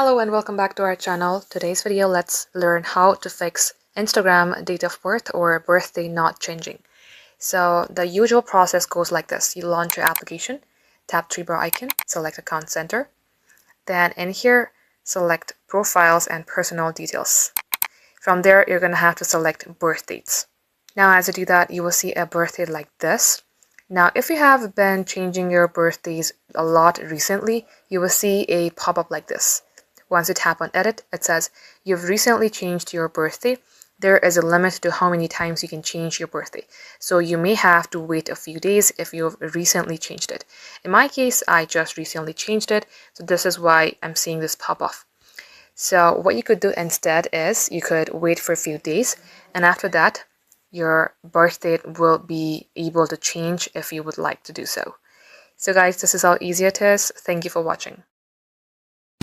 Hello and welcome back to our channel. Today's video, let's learn how to fix Instagram date of birth or birthday not changing. So the usual process goes like this. You launch your application, tap three bar icon, select account center. Then in here, select profiles and personal details. From there, you're going to have to select birth dates. Now as you do that, you will see a birth date like this. Now, if you have been changing your birthdays a lot recently, you will see a pop-up like this. Once you tap on edit, it says you've recently changed your birthday. There is a limit to how many times you can change your birthday. So you may have to wait a few days if you've recently changed it. In my case, I just recently changed it. So this is why I'm seeing this pop off. So what you could do instead is you could wait for a few days, and after that, your birth date will be able to change if you would like to do so. So guys, this is how easy it is. Thank you for watching.